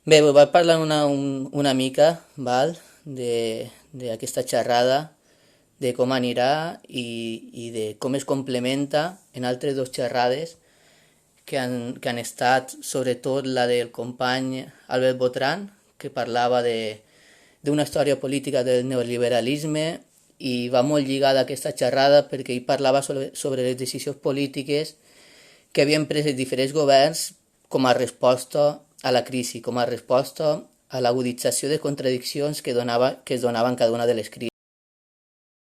Bé, vaig parlar una mica, val, d'aquesta xerrada, de com anirà i de com es complementa en altres dues xerrades que han estat, sobretot la del company Albert Botran, que parlava d'una història política del neoliberalisme i va molt lligada a aquesta xerrada perquè ell parlava sobre les decisions polítiques que havien pres els diferents governs com a resposta a la crisi, com a resposta a l'agudització de contradiccions que es donaven cada una de les crisis.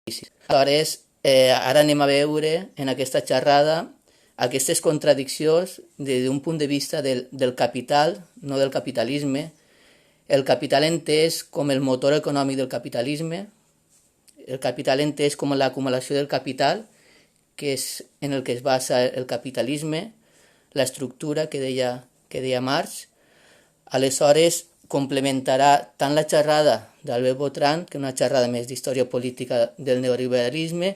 Aleshores, ara anem a veure en aquesta xerrada aquestes contradiccions des d'un punt de vista del capital, no del capitalisme, el capital entès com el motor econòmic del capitalisme, el capital entès com l'acumulació del capital, que és en el que es basa el capitalisme, l'estructura que deia Marx. Aleshores, complementarà tant la xerrada d'Albert Botran, que és una xerrada més d'història política del neoliberalisme,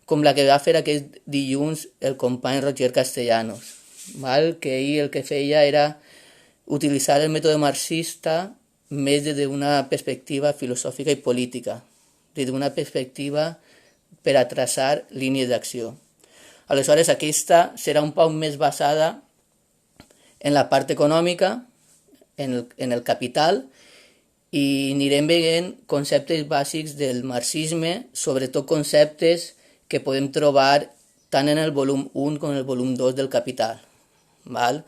com la que va fer aquest dilluns el company Roger Castellanos, val? Que ell el que feia era utilitzar el mètode marxista més des d'una perspectiva filosòfica i política, des d'una perspectiva per a traçar línies d'acció. Aleshores, aquesta serà un poc més basada en la part econòmica, en el capital, i anirem veient conceptes bàsics del marxisme, sobretot conceptes que podem trobar tant en el volum 1 com en el volum 2 del Capital. Val?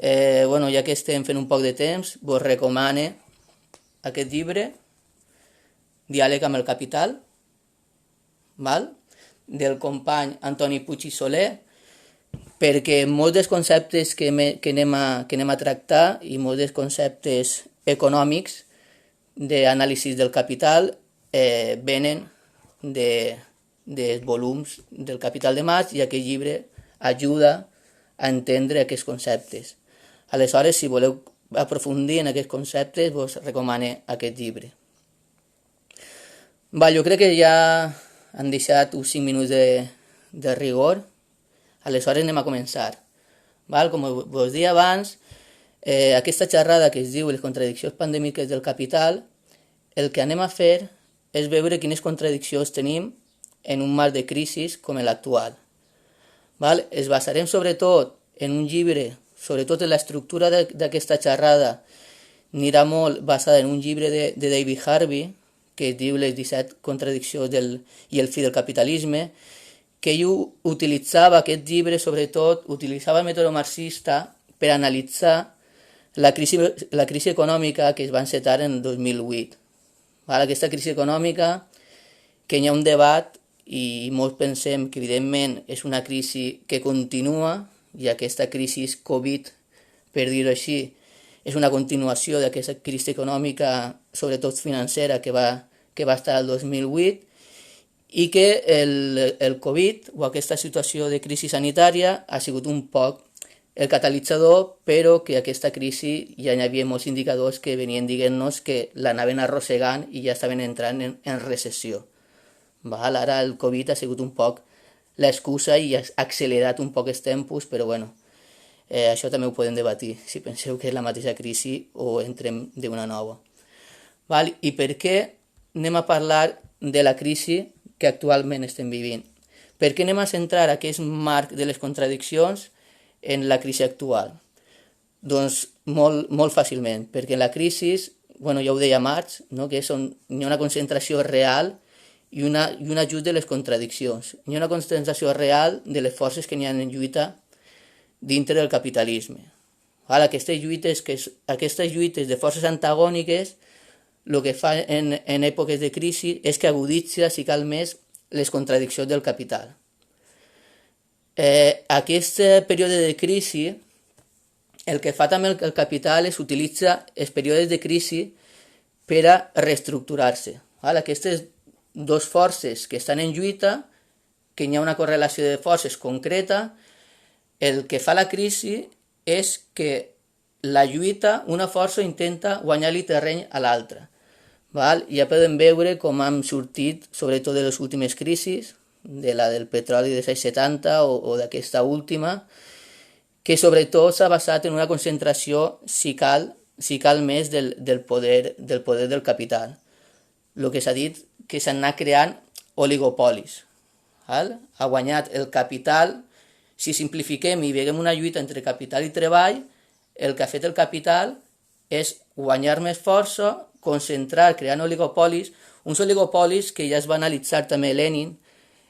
Ja que estem fent un poc de temps, vos recomano aquest llibre, Diàleg amb el Capital, val? Del company Antoni Puig i Soler, perquè molts dels conceptes que anem a tractar i molts dels conceptes econòmics d'anàlisi del capital venen dels volums del Capital de Marx, i aquest llibre ajuda a entendre aquests conceptes. Aleshores, si voleu aprofundir en aquests conceptes, vos recomano aquest llibre. Jo crec que ja han deixat uns 5 minuts de rigor. Aleshores anem a començar. Com vos deia abans, aquesta xerrada que es diu les contradiccions pandèmiques del capital, el que anem a fer és veure quines contradiccions tenim en un marc de crisi com l'actual. Es basarem sobretot en un llibre, sobretot en l'estructura d'aquesta xerrada, anirà molt basada en un llibre de David Harvey, que es diu Les 17 contradiccions i el fi del capitalisme, que ell utilitzava aquest llibre, sobretot, utilitzava el mètode marxista per analitzar la crisi econòmica que es va encetar en el 2008. Aquesta crisi econòmica, que hi ha un debat i molts pensem que evidentment és una crisi que continua, i aquesta crisi Covid, per dir-ho així, és una continuació d'aquesta crisi econòmica, sobretot financera, que va estar el 2008, i que el Covid o aquesta situació de crisi sanitària ha sigut un poc el catalitzador, però que aquesta crisi ja hi havia molts indicadors que venien dient-nos que l'anaven arrossegant i ja estaven entrant en recessió. Ara el Covid ha sigut un poc l'excusa i ha accelerat un poc els tempos, però això també ho podem debatir, si penseu que és la mateixa crisi o entrem d'una nova. I per què anem a parlar de la crisi que actualment estem vivint? Per què anem a centrar aquest marc de les contradiccions en la crisi actual? Doncs molt fàcilment, perquè en la crisi, ja ho deia Marx, que hi ha una concentració real i un ajust de les contradiccions. Hi ha una concentració real de les forces que n'hi ha en lluita dintre del capitalisme. Aquestes lluites de forces antagòniques el que fa en èpoques de crisi és que aguditza, si cal més, les contradiccions del capital. Aquest període de crisi, el que fa també el capital és utilitzar els períodes de crisi per a reestructurar-se. Aquestes dues forces que estan en lluita, que hi ha una correlació de forces concreta, el que fa la crisi és que la lluita, una força intenta guanyar-li terreny a l'altra. Ja podem veure com hem sortit, sobretot de les últimes crisis, de la del petroli dels anys 70 o d'aquesta última, que sobretot s'ha basat en una concentració, si cal, si cal més del poder del capital. El que s'ha dit que s'han anat creant oligopolis. Val? Ha guanyat el capital. Si simplifiquem i veiem una lluita entre capital i treball, el que ha fet el capital és guanyar més força, concentrar, creant oligopolis, uns oligopolis que ja es va analitzar també Lenin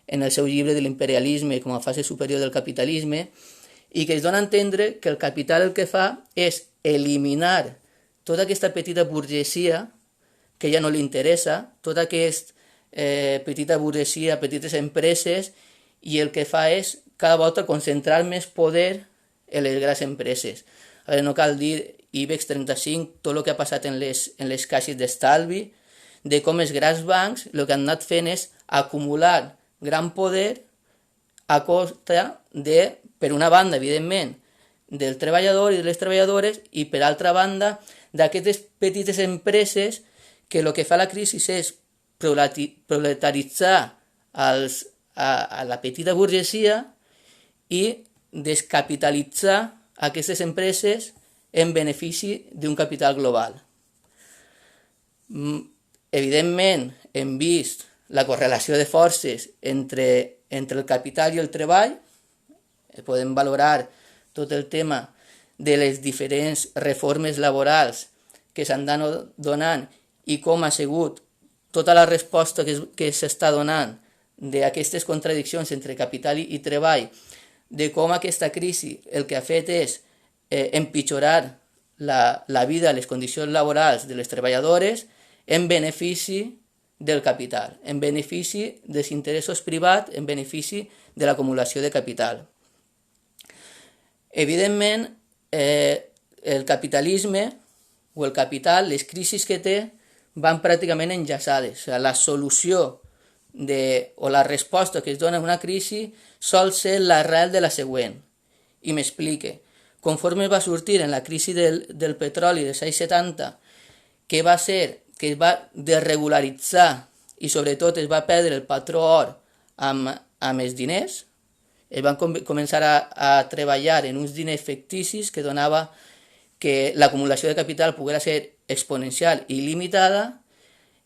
en el seu llibre de l'imperialisme com a fase superior del capitalisme, i que es dona a entendre que el capital el que fa és eliminar tota aquesta petita burgesia que ja no li interessa, tota aquesta petita burgesia, petites empreses, i el que fa és cada volta concentrar més poder en les grans empreses. A veure, no cal dir IBEX 35, tot el que ha passat en les caixes d'estalvi, de com els grans bancs el que han anat fent és acumular gran poder a costa de, per una banda, evidentment, del treballador i de les treballadores, i per altra banda, d'aquestes petites empreses que el que fa la crisi és proletaritzar a la petita burgesia i descapitalitzar aquestes empreses en benefici d'un capital global. Evidentment, hem vist la correlació de forces entre el capital i el treball. Podem valorar tot el tema de les diferents reformes laborals que s'han anat donant i com ha sigut tota la resposta que s'està donant d'aquestes contradiccions entre capital i treball, de com aquesta crisi el que ha fet és empitjorar la vida, les condicions laborals de les treballadores en benefici del capital, en benefici dels interessos privats, en benefici de l'acumulació de capital. Evidentment, el capitalisme o el capital, les crisis que té, van pràcticament enllaçades. O sigui, la solució o la resposta que es dona a una crisi sol ser l'arrel de la següent. I m'explique. Conforme va sortir en la crisi del petroli dels anys 70, que va ser que es va desregularitzar i sobretot es va perdre el patró or amb els diners, es van començar a treballar en uns diners ficticis que donava que l'acumulació de capital poguera ser exponencial i limitada,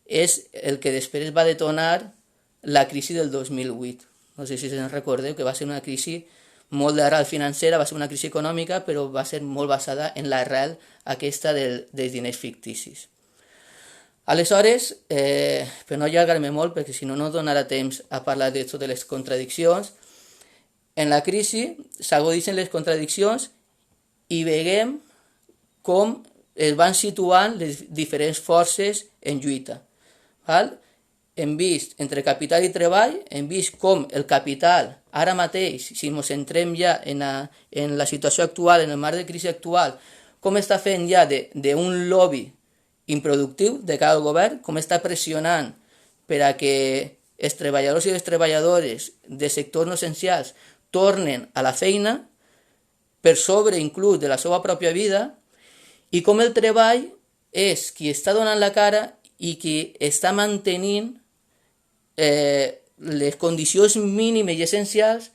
és el que després va detonar la crisi del 2008. No sé si se'n recordeu que va ser una crisi molt d'arrel financera, va ser una crisi econòmica, però va ser molt basada en l'arrel aquesta dels diners ficticis. Aleshores, per no allargar-me molt, perquè si no no donarà temps a parlar de totes les contradiccions, en la crisi s'agudixen les contradiccions i veiem com es van situant les diferents forces en lluita. Val? Hem vist entre capital i treball, hem vist com el capital, ara mateix, si ens centrem ja en la situació actual, en el marc de crisi actual, com està fent ja d'un lobby improductiu de cada govern, com està pressionant per a que els treballadors i les treballadores de sectors no essencials tornen a la feina, per sobre inclús de la seva pròpia vida, i com el treball és qui està donant la cara i qui està mantenint les condicions mínimes i essencials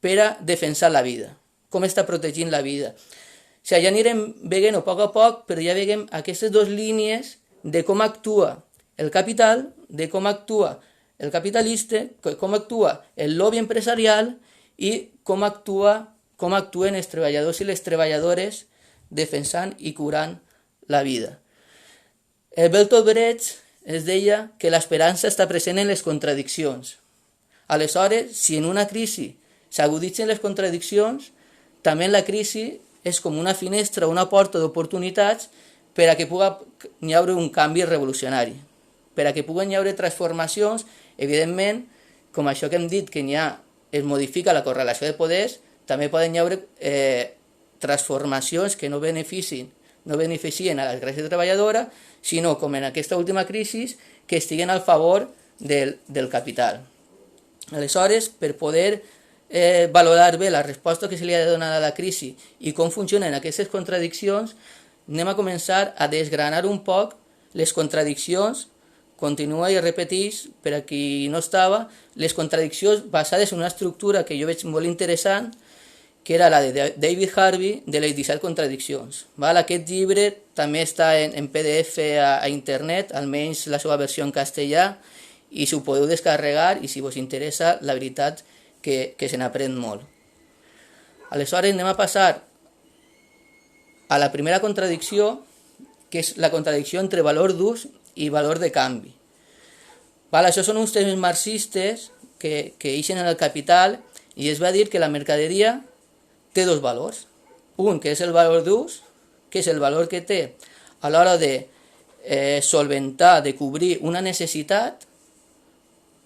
per a defensar la vida, com està protegint la vida. O sigui, ja anirem veient-ho a poc, però ja veiem aquestes dues línies de com actua el capital, de com actua el capitalista, com actua el lobby empresarial i com actuen els treballadors i les treballadores defensant i curant la vida. Bertolt Brecht es deia que l'esperança està present en les contradiccions. Aleshores, si en una crisi s'agudixen les contradiccions, també en la crisi és com una finestra, una porta d'oportunitats per a que pugui haver un canvi revolucionari, per a que puguen haver transformacions, evidentment, com això que hem dit, que es modifica la correlació de poders, també poden haver transformacions que no beneficien a la classe treballadora, sinó, com en aquesta última crisi, que estiguen al favor del capital. Aleshores, per poder valorar bé la resposta que se li ha de donar a la crisi i com funcionen aquestes contradiccions, anem a començar a desgranar un poc les contradiccions, continua i repeteix, per a qui no estava, les contradiccions basades en una estructura que jo veig molt interessant que era la de David Harvey, de les 17 contradiccions. Val? Aquest llibre també està en PDF a internet, almenys la seva versió en castellà, i s'ho podeu descarregar, i si vos interessa, la veritat que se n'aprèn molt. Aleshores anem a passar a la primera contradicció, que és la contradicció entre valor d'ús i valor de canvi. Val? Això són uns termes marxistes que ixen en el Capital, i es va dir que la mercaderia té dos valors. Un, que és el valor d'ús, que és el valor que té a l'hora de solventar, de cobrir una necessitat.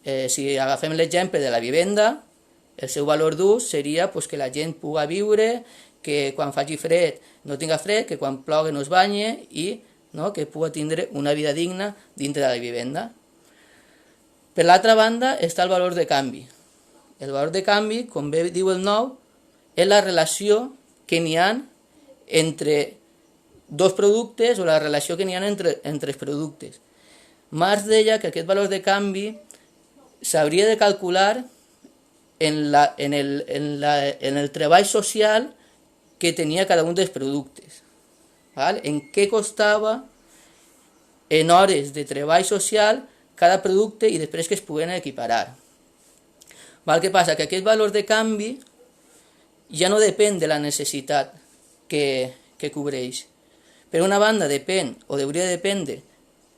Si agafem l'exemple de la vivenda, el seu valor d'ús seria que la gent pugui viure, que quan faci fred no tinga fred, que quan plogui no es banye i que pugui tindre una vida digna dintre de la vivenda. Per l'altra banda està el valor de canvi. El valor de canvi, com bé diu el nou, és la relació que n'hi ha entre dos productes o la relació que n'hi ha entre els productes. Marx deia que aquest valor de canvi s'hauria de calcular en el treball social que tenia cada un dels productes. Val? En què costava en hores de treball social cada producte i després que es puguen equiparar. Val? Què passa? Que aquest valor de canvi ja no depèn de la necessitat que cobreix. Per una banda depèn, o hauria de dependre,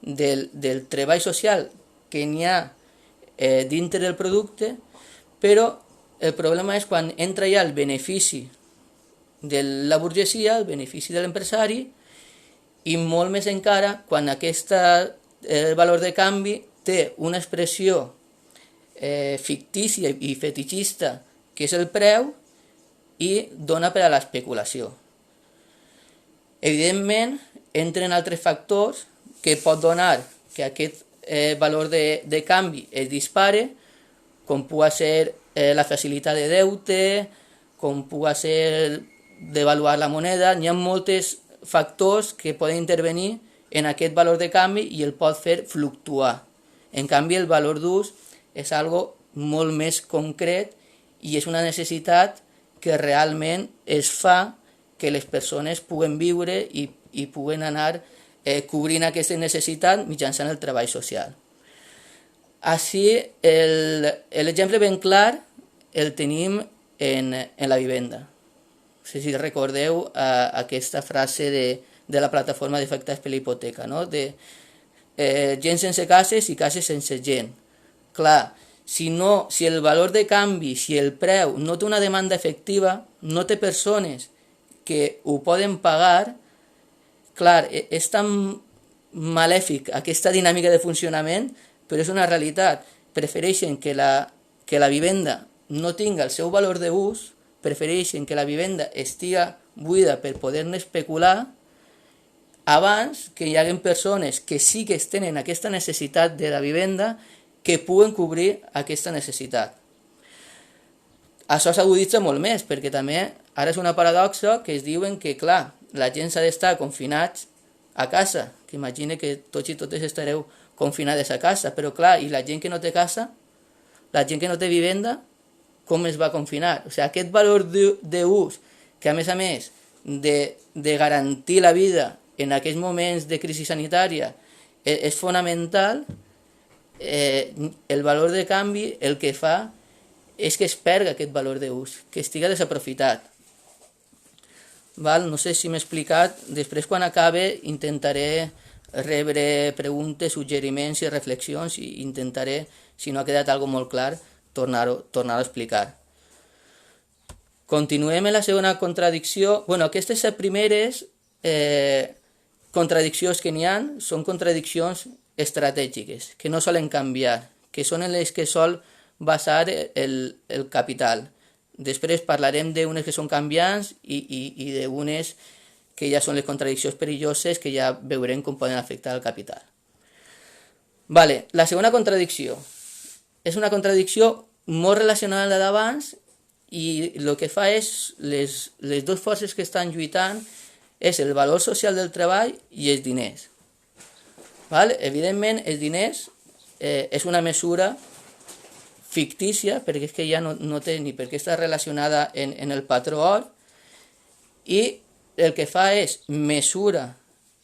del treball social que n'hi ha dintre del producte, però el problema és quan entra ja el benefici de la burgesia, el benefici de l'empresari, i molt més encara quan aquest valor de canvi té una expressió fictícia i fetichista, que és el preu, i dona per a l'especulació. Evidentment, entren altres factors que pot donar que aquest valor de canvi es dispare, com pugui ser la facilitat de deute, com pugui ser devaluar la moneda. Hi ha molts factors que poden intervenir en aquest valor de canvi i el pot fer fluctuar. En canvi, el valor d'ús és algo molt més concret i és una necessitat que realment es fa que les persones puguen viure i puguen anar cobrint aquesta necessitat mitjançant el treball social. Així, l'exemple ben clar el tenim en la vivenda. No sé si recordeu aquesta frase de la plataforma d'afectats per la hipoteca, no? De gent sense cases i cases sense gent. Clar, si el valor de canvi, si el preu no té una demanda efectiva, no té persones que ho poden pagar, clar, és tan malèfic aquesta dinàmica de funcionament, però és una realitat. Prefereixen que la vivenda no tinga el seu valor d'ús, prefereixen que la vivenda estiga buida per poder-ne especular, abans que hi hagi persones que sí que tenen aquesta necessitat de la vivenda que puguen cobrir aquesta necessitat. Això s'aguditza molt més, perquè també ara és una paradoxa que es diuen que, clar, la gent s'ha d'estar confinats a casa, que imagine que tots i totes estareu confinades a casa, però clar, i la gent que no té casa, la gent que no té vivenda, com es va confinar? O sigui, aquest valor d'ús, que a més de garantir la vida en aquests moments de crisi sanitària és fonamental, el valor de canvi el que fa és que es perga aquest valor d'ús, que estiga desaprofitat. No sé si m'he explicat. Després, quan acabe, intentaré rebre preguntes, suggeriments i reflexions i intentaré, si no ha quedat algo molt clar, tornar-ho a explicar. Continuem en la segona contradicció. Aquestes primeres contradiccions que n'hi ha són contradiccions estratègiques, que no solen canviar, que són en les que sol basar el capital. Després parlarem d'unes que són canviants i d'unes que ja són les contradiccions perilloses, que ja veurem com poden afectar el capital. La segona contradicció és una contradicció molt relacionada a la d'abans i el que fa és les dues forces que estan lluitant és el valor social del treball i els diners. Evidentment, els diners és una mesura fictícia, perquè és que ja no té ni per què estar relacionada en el patró or, i el que fa és mesura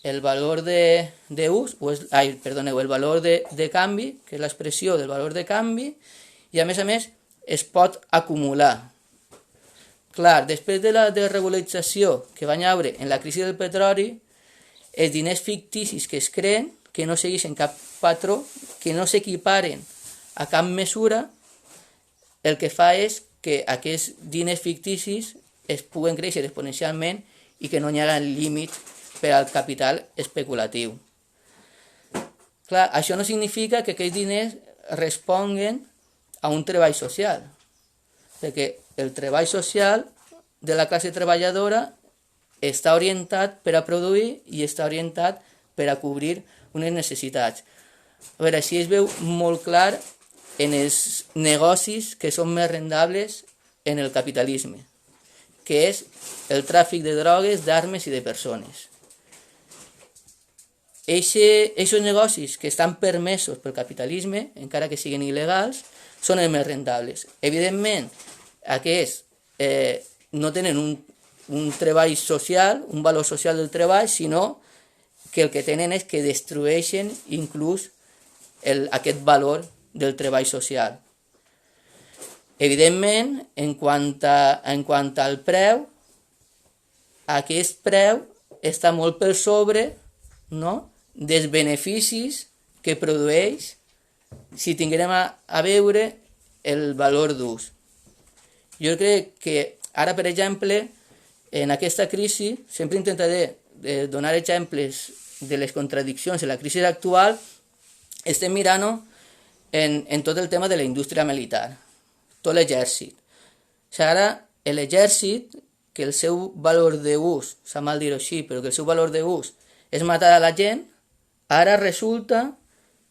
el valor d'ús, el valor de canvi, que és l'expressió del valor de canvi, i a més es pot acumular. Clar, després de la desregularització que va haver en la crisi del petroli, els diners ficticis que es creen, que no segueixen cap patró, que no s'equiparen a cap mesura, el que fa és que aquests diners ficticis es puguen créixer exponencialment i que no hi ha límit per al capital especulatiu. Clar, això no significa que aquests diners responguen a un treball social, perquè el treball social de la classe treballadora està orientat per a produir i està orientat per a cobrir unes necessitats. A veure, així es veu molt clar en els negocis que són més rendables en el capitalisme, que és el tràfic de drogues, d'armes i de persones. Aquests negocis que estan permesos pel capitalisme, encara que siguin il·legals, són els més rendables. Evidentment, aquests no tenen un treball social, un valor social del treball, sinó que el que tenen és que destrueixen inclús aquest valor del treball social. Evidentment, en quant al preu, aquest preu està molt per sobre, no?, dels beneficis que produeix si tinguérem a veure el valor d'ús. Jo crec que ara, per exemple, en aquesta crisi, sempre intentaré donar exemples de les contradiccions en la crisi actual, estem mirant en tot el tema de la indústria militar, tot l'exèrcit. O sigui, ara l'exèrcit, que el seu valor d'ús, sap mal dir-ho així, però que el seu valor d'ús és matar a la gent, ara resulta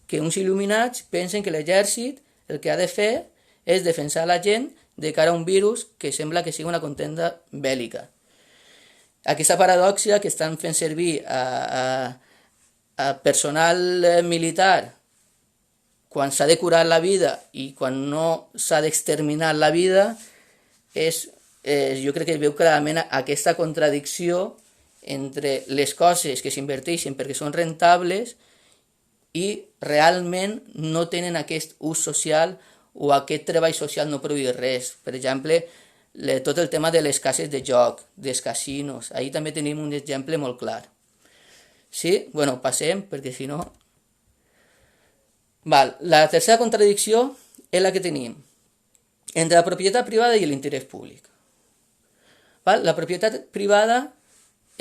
que uns il·luminats pensen que l'exèrcit el que ha de fer és defensar la gent de cara a un virus que sembla que sigui una contenda bèl·lica. Aquesta paradoxa que estan fent servir a personal militar quan s'ha de curar la vida i quan no s'ha d'exterminar la vida, jo crec que es veu clarament aquesta contradicció entre les coses que s'inverteixen perquè són rentables i realment no tenen aquest ús social o aquest treball social no produeix res. Per exemple, tot el tema de les cases de joc, dels casinos, ahir també tenim un exemple molt clar. Sí? Bueno, passem, perquè si no... La tercera contradicció és la que tenim entre la propietat privada i l'interès públic. La propietat privada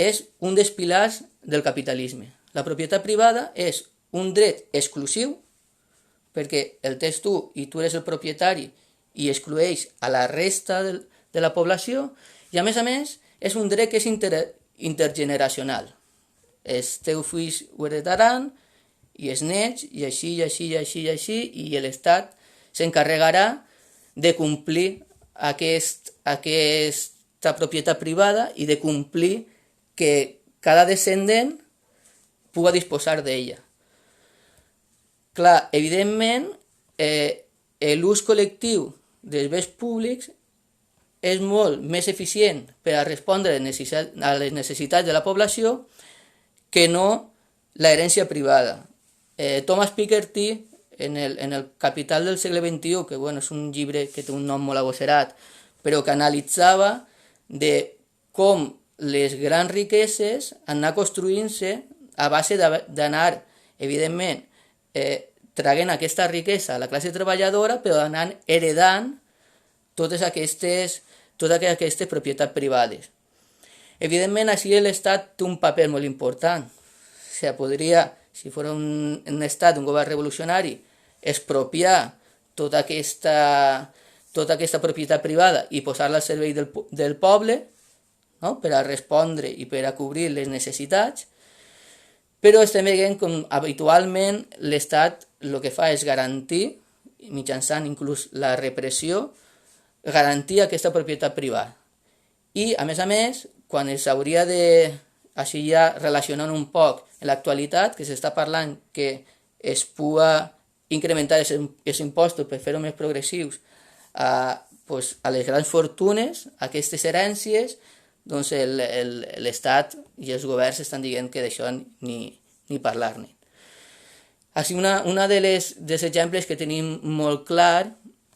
és un dels pilars del capitalisme. La propietat privada és un dret exclusiu perquè el tens tu i tu eres el propietari i exclueix a la resta de la població, i a més és un dret que és intergeneracional. Els teus fills ho heretaran i els nets, i així, i així, i així, i així, i l'Estat s'encarregarà de complir aquesta propietat privada i de complir que cada descendent pugui disposar d'ella. Clar, evidentment, l'ús col·lectiu dels béns públics és molt més eficient per a respondre a les necessitats de la població que no l'herència privada. Thomas Piketty, en el Capital del segle XXI, que és un llibre que té un nom molt agosserat, però que analitzava de com les grans riqueses han anat construint-se a base d'anar, evidentment, traient aquesta riquesa a la classe treballadora, però anant heredant totes aquestes propietats privades. Evidentment, així l'Estat té un paper molt important. O sigui, podria, si fos un estat, un govern revolucionari, expropiar tota aquesta propietat privada i posar-la al servei del poble, no?, per a respondre i per a cobrir les necessitats, però estem veient com habitualment l'Estat el que fa és garantir, mitjançant inclús la repressió, garantir aquesta propietat privada. I, a més, quan s'hauria de, així ja relacionant un poc en l'actualitat, que s'està parlant que es pugui incrementar els impostos per fer-ho més progressius a les grans fortunes, a aquestes herències, doncs l'Estat i els governs estan dient que d'això ni parlar-ne. Així, una dels exemples que tenim molt clar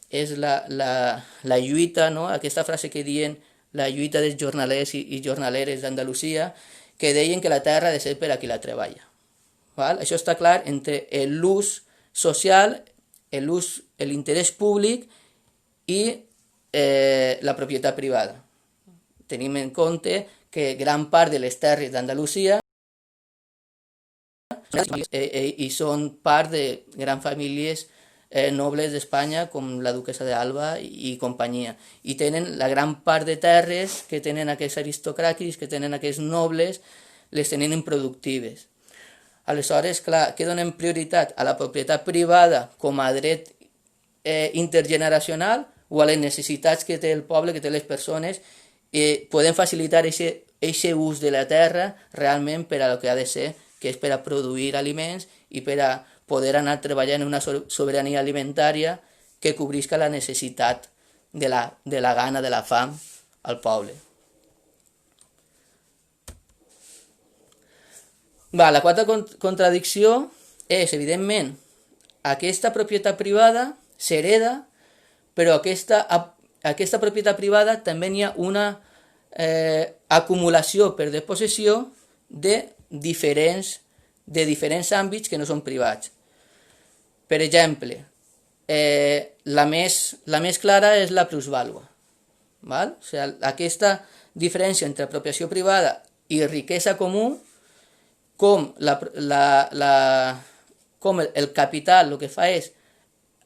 és la lluita, no? Aquesta frase que diuen la lluita dels jornalers i jornaleres d'Andalusia, que deien que la terra ha de ser per a qui la treballa. Val? Això està clar entre l'ús social, l'interès públic i la propietat privada. Tenim en compte que gran part de les terres d'Andalusia i són part de grans famílies nobles d'Espanya com la duquesa d'Alba i companyia, i tenen la gran part de terres que tenen aquests aristocràtics, que tenen aquests nobles, les tenen improductives. Aleshores, clar, què donem prioritat? A la propietat privada com a dret intergeneracional o a les necessitats que té el poble, que té les persones, podem facilitar aquest ús de la terra realment per a lo que ha de ser, que és per a produir aliments i per a poder anar treballant en una sobirania alimentària que cobrisca la necessitat de la gana, de la fam al poble. La quarta contradicció és, evidentment, aquesta propietat privada s'hereda, però aquesta propietat privada també hi ha una acumulació per despossessió de diferents àmbits que no són privats. Per exemple, la més clara és la plusvàlua. O sigui, aquesta diferència entre apropiació privada i riquesa comú, com el capital el que fa és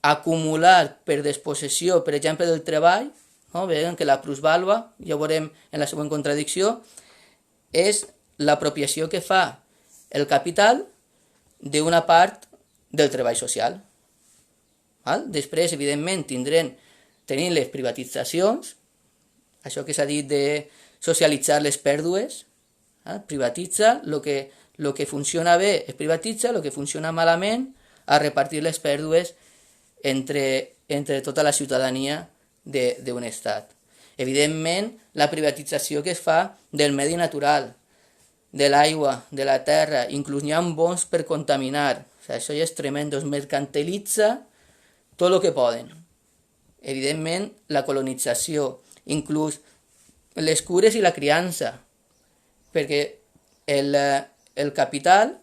acumular per despossessió, per exemple, del treball, no? Veiem que la plusvàlua, ja ho veurem en la següent contradicció, és l'apropiació que fa el capital d'una part del treball social. Després, evidentment, tenim les privatitzacions, això que s'ha dit de socialitzar les pèrdues, privatitza, el que funciona bé es privatitza, el que funciona malament a repartir les pèrdues entre tota la ciutadania d'un estat. Evidentment, la privatització que es fa del medi natural, de l'aigua, de la terra, inclús n'hi ha bons per contaminar. O sigui, això ja és tremendo, es mercantilitza tot el que poden. Evidentment, la colonització, inclús les cures i la criança, perquè el capital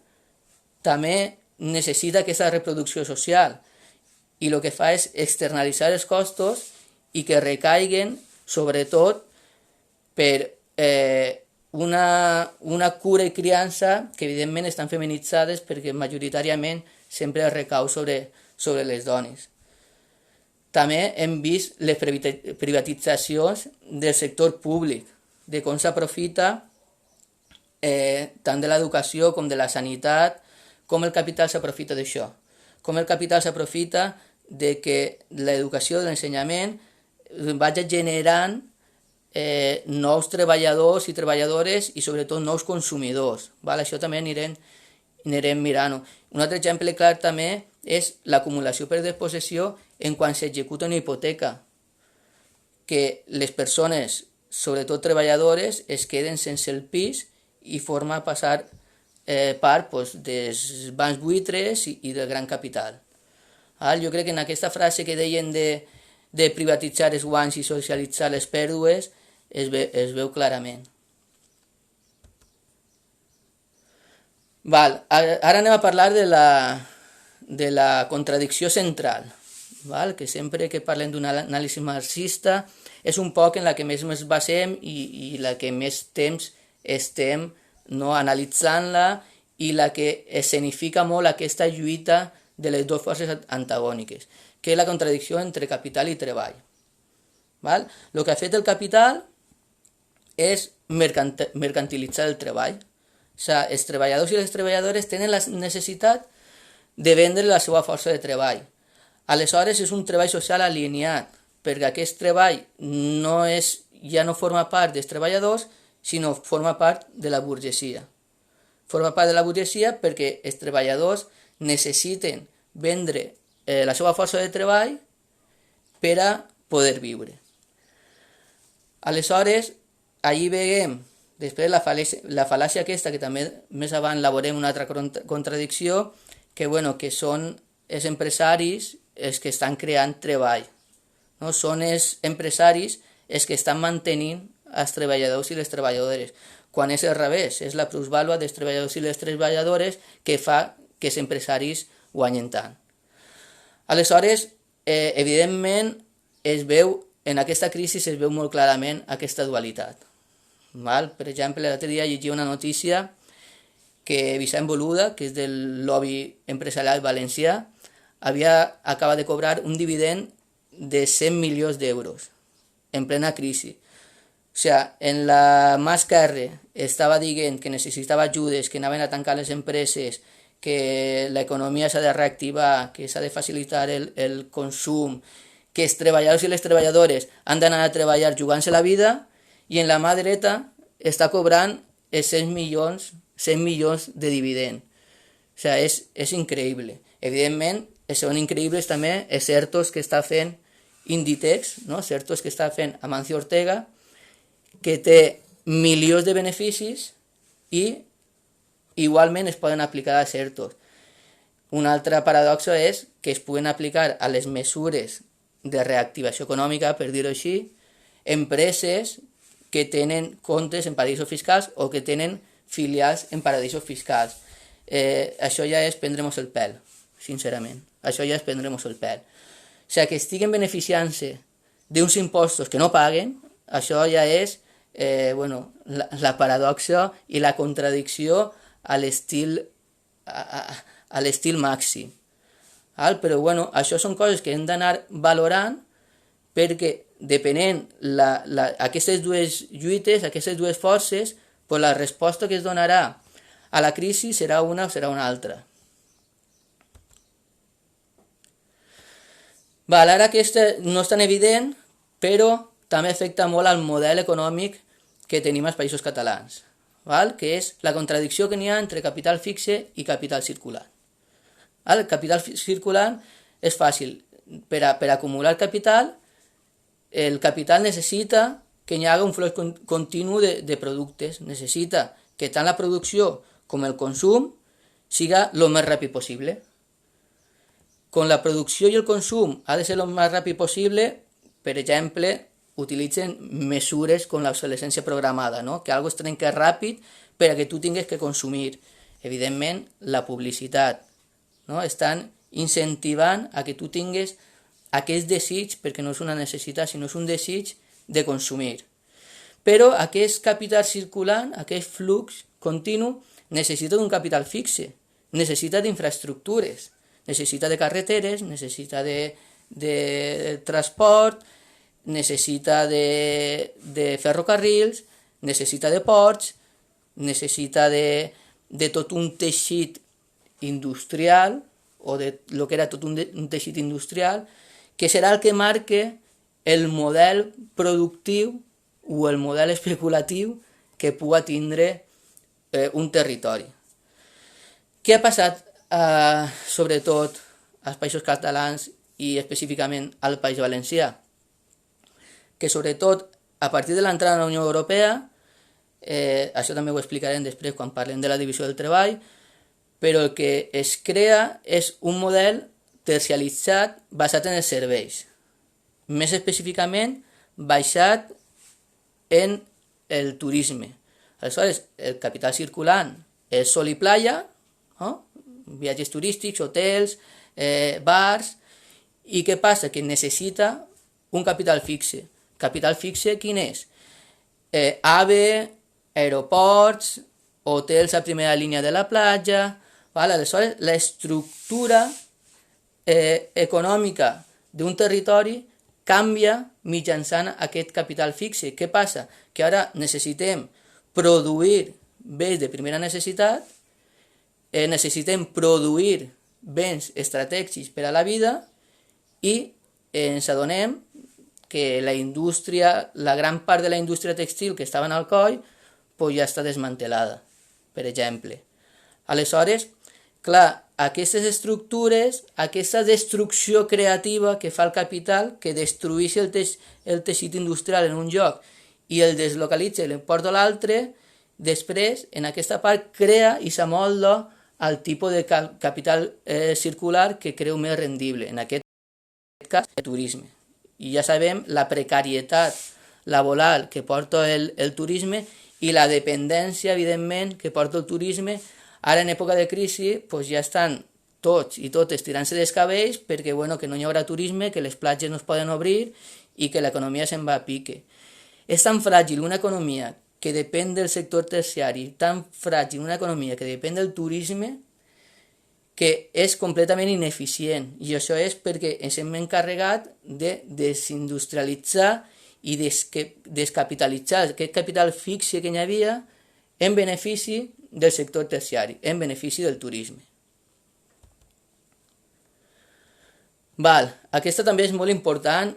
també necessita aquesta reproducció social i el que fa és externalitzar els costos i que recaiguen sobretot per una cura i criança que evidentment estan feminitzades perquè majoritàriament sempre recau sobre les dones. També hem vist les privatitzacions del sector públic, de com s'aprofita tant de l'educació com de la sanitat, com el capital s'aprofita d'això, com el capital s'aprofita de que l'educació de l'ensenyament vagi generant nous treballadors i treballadores i sobretot nous consumidors. Això també anirem mirant-ho. Un altre exemple clar també és l'acumulació per despossessió en quan s'executa una hipoteca, que les persones, sobretot treballadores, es queden sense el pis i forma passar part dels bancs buitres i del gran capital. Jo crec que en aquesta frase que deien de privatitzar els guanys i socialitzar les pèrdues es veu clarament. Ara anem a parlar de la contradicció central, que sempre que parlem d'un anàlisi marxista és un poc en la que més ens basem i la que més temps estem analitzant-la i la que escenifica molt aquesta lluita de les dues forces antagòniques, que és la contradicció entre capital i treball. El que ha fet el capital és mercantilitzar el treball. O sigui, els treballadors i les treballadores tenen la necessitat de vendre la seva força de treball. Aleshores és un treball social alineat, perquè aquest treball ja no forma part dels treballadors, sinó forma part de la burgesia. Forma part de la burgesia perquè els treballadors necessiten vendre la seva força de treball per a poder viure. Aleshores, allí veiem, després la fal·làcia aquesta, que també més avant elaborem una altra contradicció, que són els empresaris els que estan creant treball. No? Són els empresaris els que estan mantenint els treballadors i les treballadores, quan és al revés, és la plusvàlua dels treballadors i les treballadores que fa que els empresaris guanyen tant. Aleshores, evidentment, en aquesta crisi es veu molt clarament aquesta dualitat. Per exemple, l'altre dia llegia una notícia que Vicent Boluda, que és del lobby empresarial valencià, acaba de cobrar un dividend de 100 milions d'euros en plena crisi. O sigui, en la mà esquerra estava dient que necessitava ajudes, que anaven a tancar les empreses, que l'economia s'ha de reactivar, que s'ha de facilitar el consum, que els treballadors i les treballadores han d'anar a treballar jugant-se la vida, i en la mà dreta està cobrant els 100 milions de dividend. O sigui, és increïble. Evidentment, són increïbles també els certos que està fent Inditex, no? Certos que està fent Amancio Ortega, que té milions de beneficis i igualment es poden aplicar a certos. Una altra paradoxa és que es puguen aplicar a les mesures de reactivació econòmica, per dir-ho així, empreses que tenen comptes en paradisos fiscals o que tenen filials en paradisos fiscals. Això ja és prendre'ns el pèl, sincerament. Això ja és prendre'ns el pèl. O sigui, que estiguen beneficiant-se d'uns impostos que no paguen, això ja és la paradoxa i la contradicció a l'estil màxim. Però això són coses que hem d'anar valorant, perquè depenent aquestes dues lluites, aquestes dues forces, la resposta que es donarà a la crisi serà una o serà una altra. Ara aquesta no és tan evident, però també afecta molt al model econòmic que tenim als països catalans, que és la contradicció que n'hi ha entre capital fixe i capital circulant. El capital circulant és fàcil. Per acumular capital, el capital necessita que hi hagi un flux continu de productes, necessita que tant la producció com el consum siga el més ràpid possible. Quan la producció i el consum ha de ser el més ràpid possible, per exemple, utilitzen mesures com l'obsolescència programada, no? Que algo es trenca ràpid per a que tu tinguis que consumir. Evidentment, la publicitat, no? Estan incentivant a que tu tinguis aquest desig, perquè no és una necessitat, sinó és un desig de consumir. Però aquest capital circulant, aquest flux continu, necessita d'un capital fixe, necessita d'infraestructures, necessita de carreteres, necessita de transport, necessita de ferrocarrils, necessita de ports, necessita de tot un teixit industrial, o de lo que era tot un teixit industrial, que serà el que marque el model productiu o el model especulatiu que pugui tindre un territori. Què ha passat sobretot als països catalans i específicament al País Valencià? Que sobretot a partir de l'entrada a la Unió Europea, això també ho explicarem després quan parlem de la divisió del treball, però el que es crea és un model tercialitzat basat en els serveis, més específicament basat en el turisme. Aleshores, el capital circulant és sol i playa, no? Viatges turístics, hotels, bars, i què passa? Que necessita un capital fixe. Capital fixe quin és? AVE, aeroports, hotels a primera línia de la platja. Aleshores, l'estructura econòmica d'un territori canvia mitjançant aquest capital fixe. Què passa? Que ara necessitem produir béns de primera necessitat, necessitem produir béns estratègics per a la vida i ens adonem que la gran part de la indústria textil que estava en Alcoi ja està desmantelada, per exemple. Aleshores, clar, aquestes estructures, aquesta destrucció creativa que fa el capital, que destrueix el teixit industrial en un lloc i el deslocalitza i l'emporta a l'altre, després, en aquesta part, crea i s'amolda al tipus de capital circular que creu més rendible, en aquest cas, el turisme. I ja sabem la precarietat laboral que porta el turisme i la dependència, evidentment, que porta el turisme. Ara, en època de crisi, doncs ja estan tots i totes tirant-se dels cabells perquè bueno, que no hi haurà turisme, que les platges no es poden obrir i que l'economia se'n va a pique. És tan fràgil una economia que depèn del sector terciari, tan fràgil una economia que depèn del turisme, que és completament ineficient. I això és perquè ens hem encarregat de desindustrialitzar i descapitalitzar aquest capital fixe que hi havia en benefici del sector terciari, en benefici del turisme. Aquesta també és molt important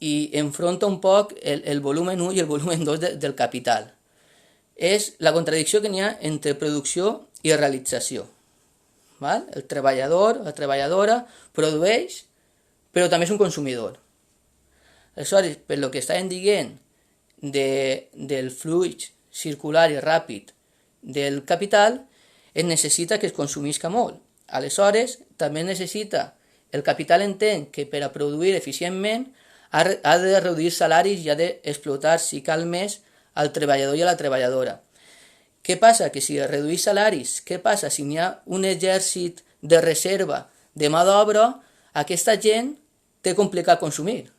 i enfronta un poc el volum 1 i el volum 2 del capital. És la contradicció que n'hi ha entre producció i realització. El treballador, la treballadora, produeix, però també és un consumidor. Aleshores, per lo que estàvem dient del flux circular i ràpid del capital, es necessita que es consumisca molt. Aleshores, també necessita, el capital entén que per a produir eficientment ha de reduir salaris i ha d'explotar, si cal més, al treballador i a la treballadora. Què passa? Que si redueix salaris, què passa? Si n'hi ha un exèrcit de reserva de mà d'obra, aquesta gent té complicat consumir.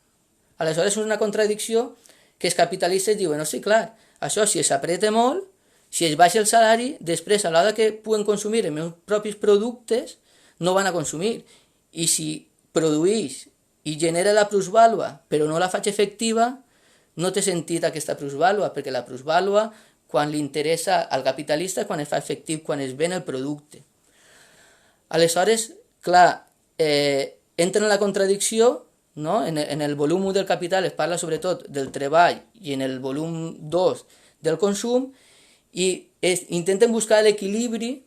Aleshores és una contradicció que els capitalistes diuen, no, sí, clar, això si s'apreta molt, si es baixa el salari, després a l'hora que puguen consumir els meus propis productes, no van a consumir. I si produeix i genera la plusvàlua, però no la faig efectiva, no té sentit aquesta plusvàlua, perquè la plusvàlua, quan li interessa al capitalista, quan es fa efectiu, quan es ven el producte. Aleshores, clar, entra en la contradicció, no? En el volum 1 del capital es parla sobretot del treball i en el volum 2 del consum, i intenten buscar l'equilibri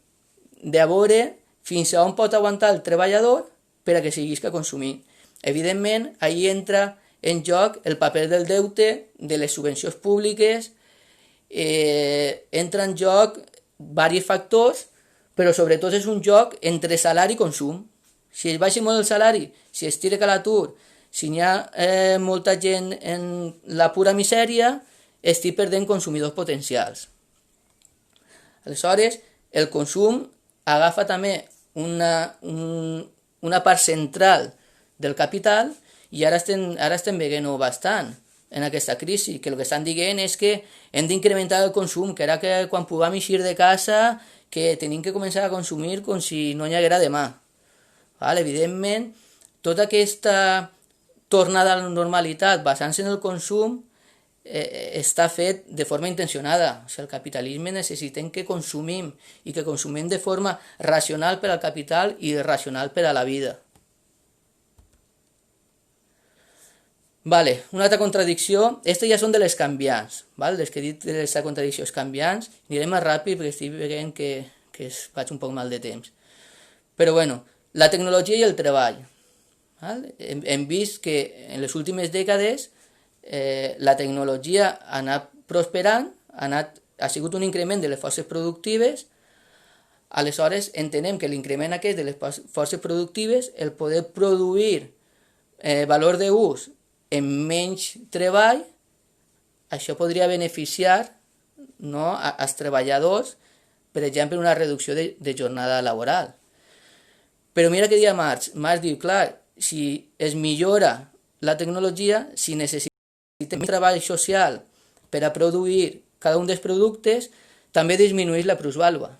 de veure fins a on pot aguantar el treballador per a que seguisca consumint. Evidentment, ahí entra en joc el paper del deute, de les subvencions públiques, entra en joc diversos factors, però sobretot és un joc entre salari i consum. Si es baixa molt el salari, si es tira a l'atur, si n'hi ha molta gent en la pura misèria, estic perdent consumidors potencials. Aleshores, el consum agafa també una part central del capital i ara estem veient-ho bastant en aquesta crisi, que el que estan dient és que hem d'incrementar el consum, que era que quan puguem eixir de casa que tenim que començar a consumir com si no hi haguera demà. Evidentment, tota aquesta tornada a la normalitat basant-se en el consum està fet de forma intencionada. O sigui, el capitalisme necessitem que consumim i que consumim de forma racional per al capital i racional per a la vida. Una altra contradicció, aquestes ja són de les canviants, les que he dit de les contradiccions canviants, anirem més ràpid perquè estic veient que vaig un poc mal de temps. Però la tecnologia i el treball. Hem vist que en les últimes dècades la tecnologia ha anat prosperant, ha sigut un increment de les forces productives. Aleshores entenem que l'increment aquest de les forces productives, el poder produir valor d'ús en menys treball, això podria beneficiar als treballadors, per exemple, una reducció de jornada laboral. Però mira què dia Marx. Marx diu, clar, si es millora la tecnologia, si necessitem un treball social per a produir cada un dels productes, també disminueix la plusvàlua.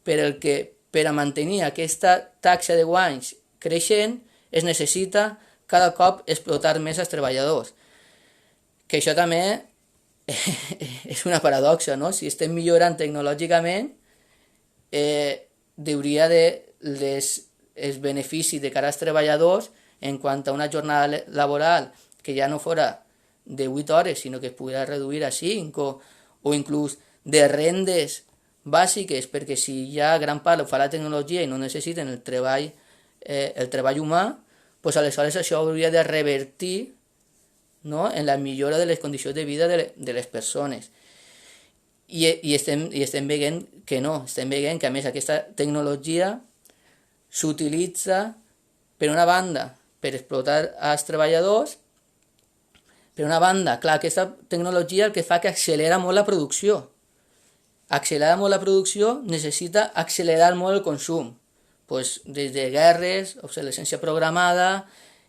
Per a mantenir aquesta taxa de guanys creixent, es necessita cada cop explotar més els treballadors. Que això també és una paradoxa, no? Si estem millorant tecnològicament, hauria els beneficis de cara als treballadors en quant a una jornada laboral que ja no fora de 8 hores, sinó que es pogués reduir a 5 o inclús de rendes bàsiques, perquè si ja gran part ho fa la tecnologia i no necessiten el treball humà, doncs aleshores això hauria de revertir, no?, en la millora de les condicions de vida de les persones. I estem veient que no, estem veient que a més aquesta tecnologia s'utilitza per una banda per explotar els treballadors, per una banda, clar, aquesta tecnologia el que fa que accelera molt la producció. Accelera molt la producció necessita accelerar molt el consum. Pues des de guerres, obsolescència programada,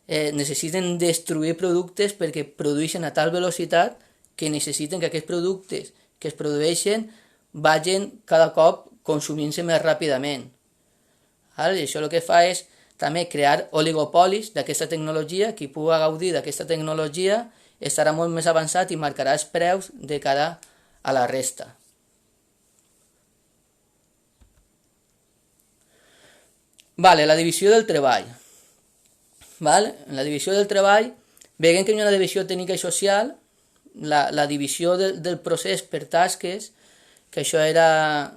necessiten destruir productes perquè produeixen a tal velocitat que necessiten que aquests productes que es produeixen vagin cada cop consumint-se més ràpidament. I això el que fa és també crear oligopolis d'aquesta tecnologia. Qui pugui gaudir d'aquesta tecnologia estarà molt més avançat i marcarà els preus de cara a la resta. La divisió del treball. En la divisió del treball veiem que hi ha una divisió tècnica i social, la divisió del procés per tasques, que això era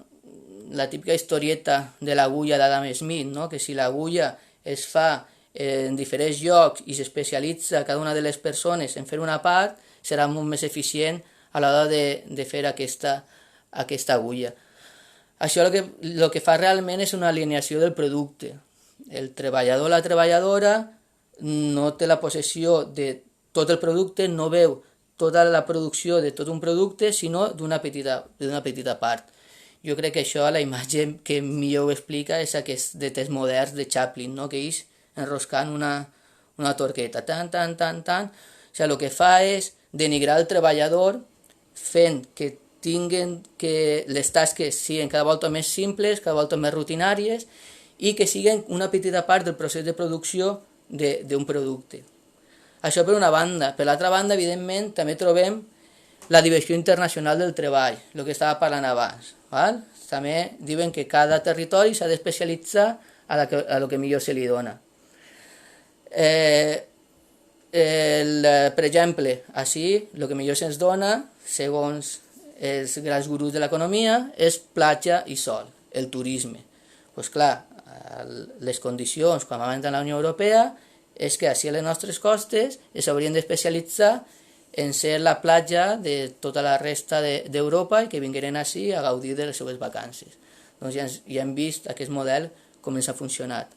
la típica historieta de l'agulla d'Adam Smith, no? Que si l'agulla es fa en diferents llocs i s'especialitza cada una de les persones en fer una part, serà molt més eficient a l'hora de fer aquesta agulla. Això el que fa realment és una alineació del producte. El treballador o la treballadora no té la possessió de tot el producte, no veu tota la producció de tot un producte, sinó d'una petita part. Jo crec que això, la imatge que millor ho explica és aquest de test moderns de Chaplin, no? Que ells enroscant una torqueta, tan. O sigui, el que fa és denigrar el treballador fent que tinguen que les tasques siguin cada volta més simples, cada volta més rutinàries i que siguin una petita part del procés de producció d'un producte. Això per una banda. Per l'altra banda, evidentment, també trobem la divisió internacional del treball, el que estava parlant abans. També diuen que cada territori s'ha d'especialitzar a lo que millor se li dona. Per exemple, així, el que millor se'ns dona, segons els grans gurus de l'economia, és platja i sol, el turisme. Doncs clar, les condicions quan vam entrar a la Unió Europea és que així a les nostres costes s'haurien d'especialitzar en ser la platja de tota la resta d'Europa i que vingueren així a gaudir de les seves vacances. Doncs ja hem vist aquest model com ens ha funcionat.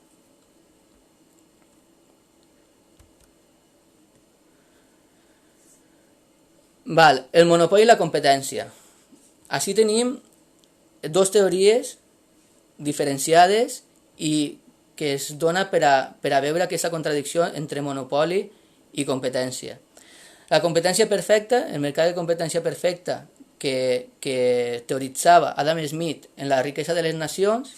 El monopoli i la competència. Així tenim dues teories diferenciades i que es dona per a veure aquesta contradicció entre monopoli i competència. La competència perfecta, el mercat de competència perfecta que teoritzava Adam Smith en La riquesa de les nacions,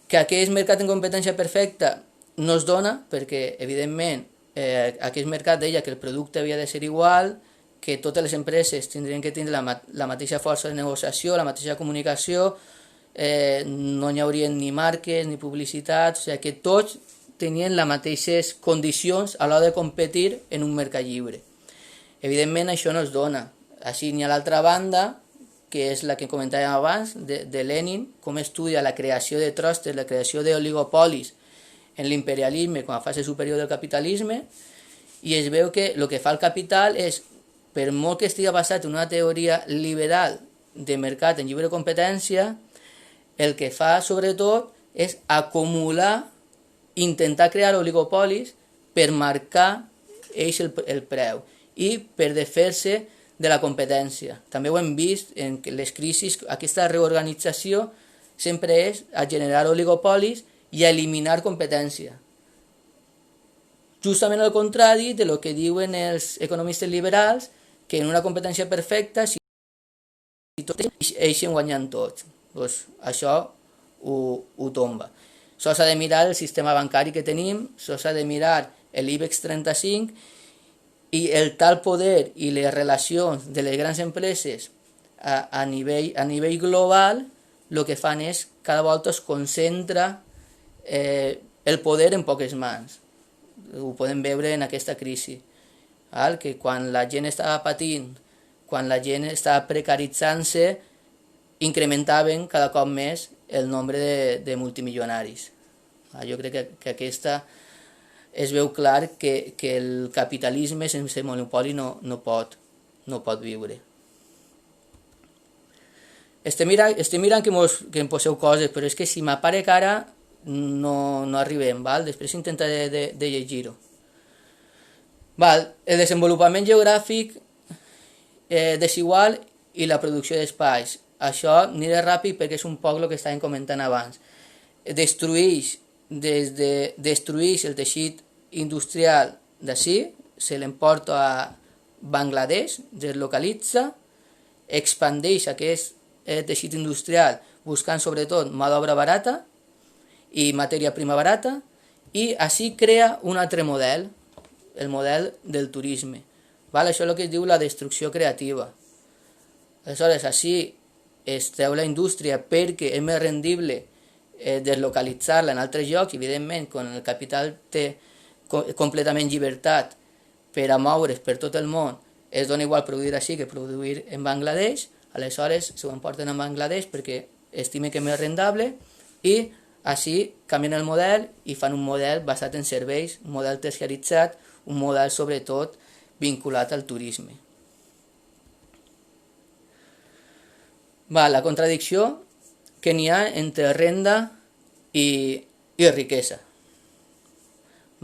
que aquest mercat de competència perfecta no es dona perquè, evidentment, aquest mercat deia que el producte havia de ser igual, que totes les empreses tindrien que tindre la mateixa força de negociació, la mateixa comunicació, no hi haurien ni marques ni publicitat, o sigui que tots tenien les mateixes condicions a l'hora de competir en un mercat lliure. Evidentment això no es dona. Així n'hi ha l'altra banda, que és la que comentàvem abans, de Lenin, com estudia la creació de trustes, la creació d'oligopolis en l'imperialisme com a fase superior del capitalisme, i es veu que el que fa el capital és, per molt que estigui basat en una teoria liberal de mercat en lliure competència, el que fa sobretot és acumular, intentar crear oligopolis per marcar el preu i per desfer-se de la competència. També ho hem vist en les crisis, aquesta reorganització sempre és a generar oligopolis i a eliminar competència. Justament al contrari de lo que diuen els economistes liberals, que en una competència perfecta, si tots eixen guanyant tots. Doncs això ho tomba. Això s'ha de mirar el sistema bancari que tenim, això s'ha de mirar l'IBEX 35 i el tal poder i les relacions de les grans empreses a nivell global, el que fan és cada volta es concentra el poder en poques mans. Ho podem veure en aquesta crisi, que quan la gent estava patint, quan la gent estava precaritzant-se, incrementaven cada cop més el nombre de multimilionaris. Jo crec que aquesta es veu clar que el capitalisme sense monopoli no pot viure. Estic mirant que em poseu coses, però és que si m'aparec ara no arribem, val? Després intentaré de llegir-ho. El desenvolupament geogràfic desigual i la producció d'espais. Això aniré ràpid perquè és un poc el que estàvem comentant abans. Destrueix el teixit industrial d'ací, se l'emporta a Bangladesh, deslocalitza, expandeix aquest teixit industrial buscant sobretot mà d'obra barata i matèria prima barata, i així crea un altre model, el model del turisme. Això és el que es diu la destrucció creativa. Aleshores, així es treu la indústria perquè és més rendible deslocalitzar-la en altres llocs. Evidentment, quan el capital té completament llibertat per a moure's per tot el món, es dona igual produir així que produir en Bangladesh. Aleshores, s'ho emporten a Bangladesh perquè estimen que és més rendible i així canvien el model i fan un model basat en serveis, un model terciaritzat, un model sobretot vinculat al turisme. La contradicció que n'hi ha entre renda i riquesa.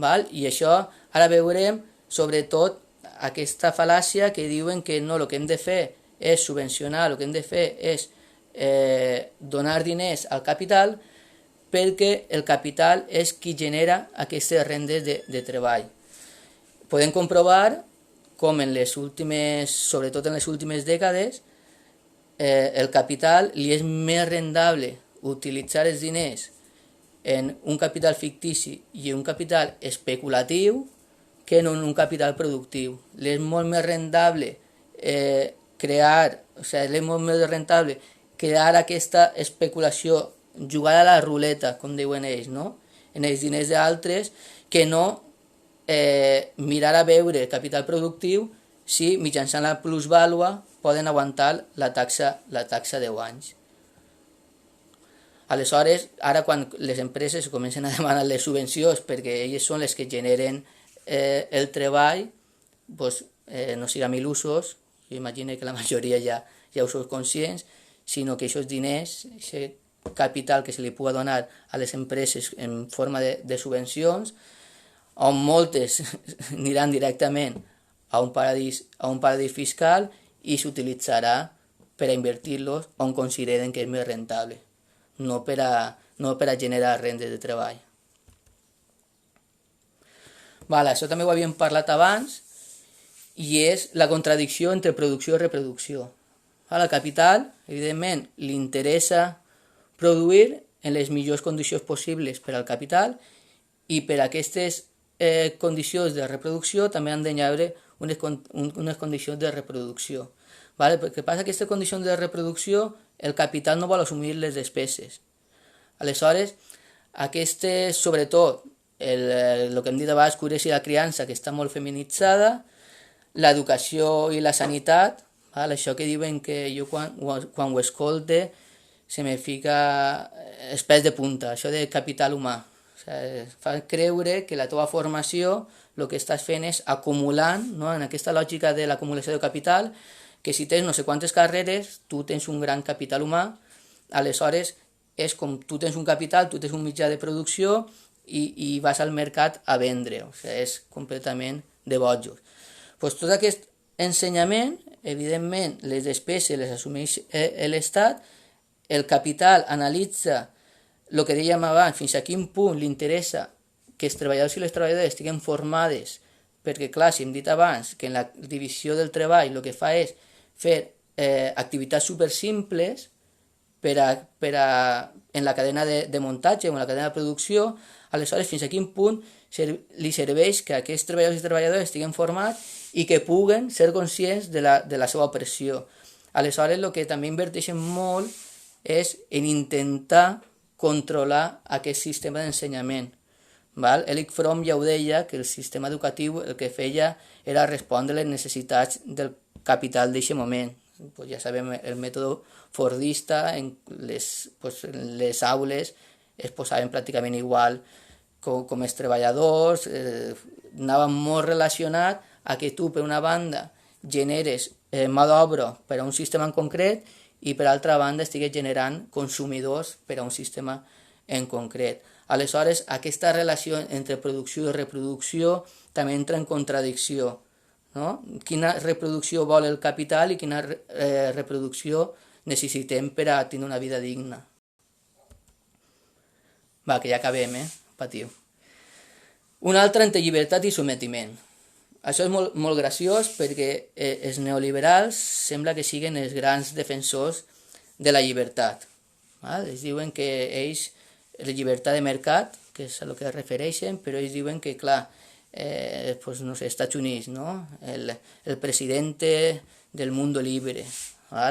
I això ara veurem sobretot aquesta fal·làcia que diuen que no, el que hem de fer és subvencionar, el que hem de fer és donar diners al capital perquè el capital és qui genera aquestes rendes de treball. Podem comprovar com sobretot en les últimes dècades, el capital li és més rendible utilitzar els diners en un capital fictici i un capital especulatiu que en un capital productiu. Li és molt més rendible crear aquesta especulació, jugar a la ruleta, com diuen ells, no? En els diners d'altres, que no mirar a veure capital productiu si mitjançant la plusvàlua poden aguantar la taxa 10 anys. Aleshores, ara quan les empreses comencen a demanar les subvencions perquè elles són les que generen el treball, no siguem il·lusos, jo imagino que la majoria ja ho són conscients, sinó que aquests diners, aquest capital que se li pugui donar a les empreses en forma de subvencions, on moltes aniran directament a un paradís fiscal i s'utilitzarà per a invertir-los on consideren que és més rentable, no per a generar rendes de treball. Això també ho havíem parlat abans, i és la contradicció entre producció i reproducció. Al capital, evidentment, li interessa produir en les millors condicions possibles per al capital, i per a aquestes condicions de reproducció també han d'haver unes condicions de reproducció. Perquè passa que aquestes condicions de reproducció el capital no vol assumir les despeses. Aleshores, sobretot, el que hem dit abans, cures i la criança, que està molt feminitzada, l'educació i la sanitat, això que diuen que jo quan ho escolte se me fica els pèls de punta, això de capital humà. Fa creure que la teva formació el que estàs fent és acumulant, no? En aquesta lògica de l'acumulació de capital, que si tens no sé quantes carreres, tu tens un gran capital humà, aleshores és com tu tens un capital, tu tens un mitjà de producció i vas al mercat a vendre, és completament de bojos. Tot aquest ensenyament, evidentment, les despeses les assumeix l'Estat, el capital analitza el que dèiem abans, fins a quin punt li interessa que els treballadors i les treballadores estiguin formades, perquè clar, si hem dit abans que en la divisió del treball el que fa és fer activitats supersimples en la cadena de muntatge o en la cadena de producció, aleshores fins a quin punt li serveix que aquests treballadors i treballadores estiguin formats i que puguen ser conscients de la seva pressió. Aleshores, el que també inverteixen molt és en intentar controlar aquest sistema d'ensenyament. Erich Fromm ja ho deia, que el sistema educatiu el que feia era respondre a les necessitats del capital d'aquest moment. pues ja sabem el mètode fordista, en les aules es posaven pràcticament igual com els treballadors, anava molt relacionat a que tu, per una banda, generes mà d'obra per a un sistema en concret i per altra banda estigués generant consumidors per a un sistema en concret. Aleshores, aquesta relació entre producció i reproducció també entra en contradicció, no? Quina reproducció vol el capital i quina reproducció necessitem per a tenir una vida digna. Va, que ja acabem, patiu. Un altre entre llibertat i sometiment. Això és molt graciós perquè els neoliberals sembla que siguin els grans defensors de la llibertat. Ells diuen que ells, la llibertat de mercat, que és a lo que es refereixen, però ells diuen que, clar, pues no sé, Estats Units, no? El presidente del mundo libre,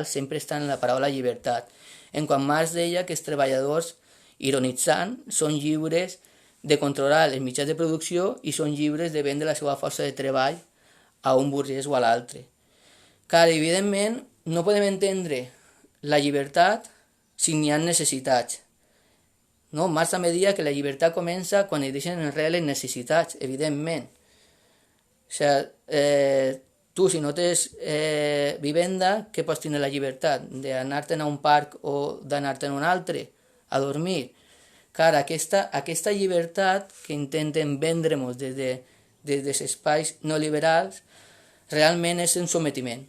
sempre està en la paraula llibertat. En quan Marx deia que els treballadors, ironitzant, són lliures de controlar els mitjans de producció i són lliures de vendre la seva força de treball a un burgès o a l'altre. Clar, evidentment, no podem entendre la llibertat si n'hi ha necessitats. No? Marx també deia que la llibertat comença quan es deixen enrere les necessitats, evidentment. O sigui, tu, si no tens vivenda, què pots tenir la llibertat? D'anar-te'n a un parc o d'anar-te'n a un altre, a dormir. Clar, aquesta llibertat que intenten vendre-nos des dels espais no liberals realment és un sometiment.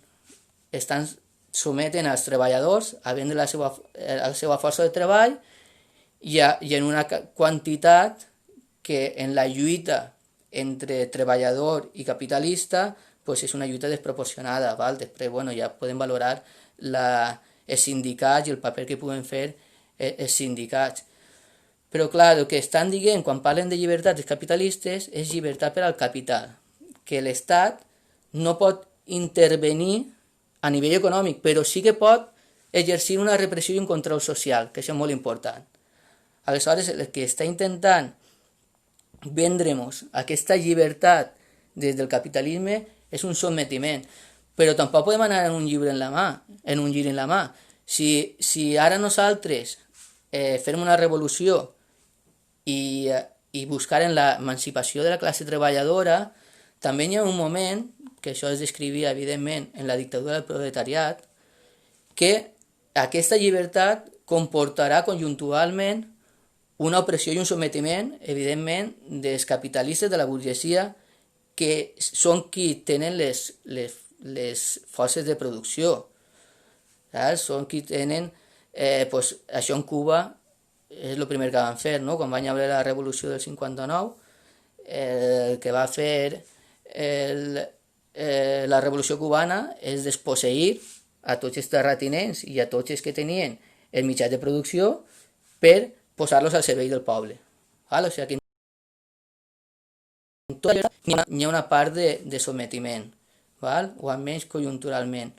Someten als treballadors a vendre la seva força de treball i en una quantitat que en la lluita entre treballador i capitalista pues és una lluita desproporcionada. Val? Després ja podem valorar els sindicats i el paper que poden fer els sindicats. Però clar, el que estan dient quan parlen de llibertat dels capitalistes és llibertat per al capital, que l'Estat no pot intervenir a nivell econòmic, però sí que pot exercir una repressió i un control social, que això és molt important. Aleshores, el que està intentant vendre-nos aquesta llibertat des del capitalisme és un sotmetiment, però tampoc podem anar en un llibre en la mà, Si ara nosaltres fem una revolució i buscaren l'emancipació de la classe treballadora, també hi ha un moment, que això es descrivia evidentment en la dictadura del proletariat, que aquesta llibertat comportarà conjunturalment una opressió i un sometiment, evidentment, dels capitalistes de la burgesia, que són qui tenen les forces de producció. Són qui tenen, això en Cuba és el primer que van fer, no? Quan van haver la revolució del 59, el que va fer la revolució cubana és desposseir a tots els terratinents i a tots els que tenien els mitjans de producció per posar-los al servei del poble. O sigui, hi ha una part de sometiment, o almenys conjunturalment.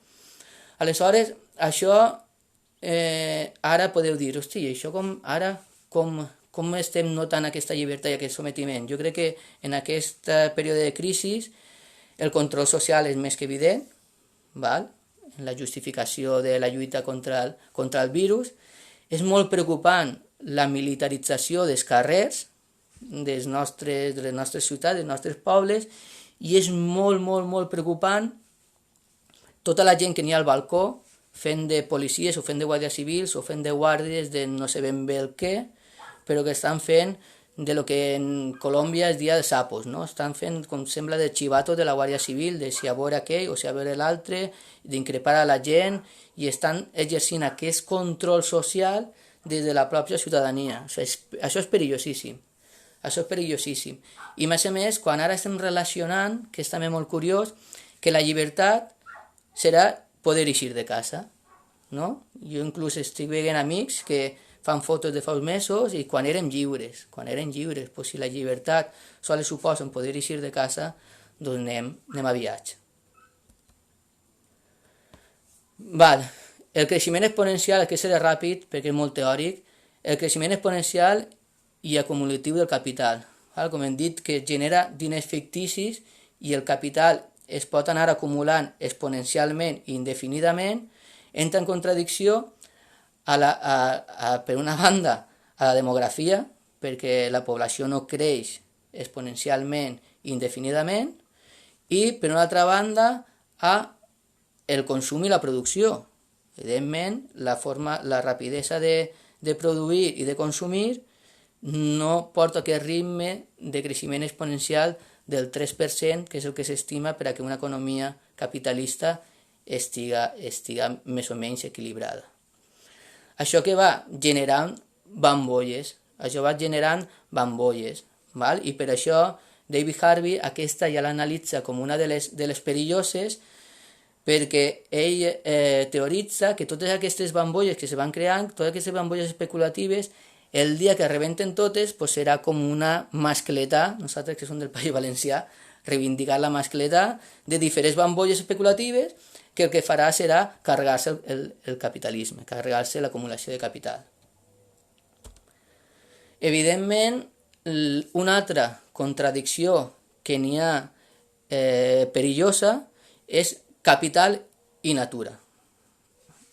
Aleshores, això ara podeu dir, hosti, això com estem notant aquesta llibertat i aquest sometiment? Jo crec que en aquest període de crisi el control social és més que evident, en la justificació de la lluita contra el virus. És molt preocupant la militarització dels carrers, de les nostres ciutats, dels nostres pobles, i és molt, molt, molt preocupant tota la gent que n'hi ha al balcó fent de policies o fent de guàrdies civils o fent de guàrdies de no sé ben bé el què, però que estan fent de lo que en Colòmbia es dia de sapos, no? Estan fent, com sembla, de xivatos de la Guàrdia Civil, de si a veure aquell o si a veure l'altre, d'increpar a la gent, i estan exercint aquest control social des de la pròpia ciutadania. Això és perillosíssim. Això és perillosíssim. I a més, quan ara estem relacionant, que és també molt curiós, que la llibertat serà poder eixir de casa, no? Jo inclús estic veient amics que fan fotos de fa uns mesos i quan eren lliures, pues si la llibertat sols suposa poder eixir de casa, doncs anem a viatge. El creixement exponencial, que serà ràpid perquè és molt teòric, el creixement exponencial i acumulatiu del capital. Com hem dit, que genera diners ficticis i el capital es pot anar acumulant exponencialment i indefinidament, entra en contradicció per una banda a la demografia, perquè la població no creix exponencialment i indefinidament, i per una altra banda a el consum i la producció. Evidentment, la rapidesa de produir i de consumir no porta aquest ritme de creixement exponencial del 3%, que és el que s'estima per a que una economia capitalista estiga més o menys equilibrada. Això que va generant bambolles, val? I per això David Harvey aquesta ja l'analitza com una de les perilloses, perquè ell teoritza que totes aquestes bambolles que se van creant, totes aquestes bambolles especulatives, el dia que rebenten totes pues serà com una mascletà, nosaltres que som del País Valencià, reivindicar la mascletà de diferents bambolles especulatives que el que farà serà carregar-se el capitalisme, carregar-se l'acumulació de capital. Evidentment, una altra contradicció que n'hi ha perillosa és capital i natura.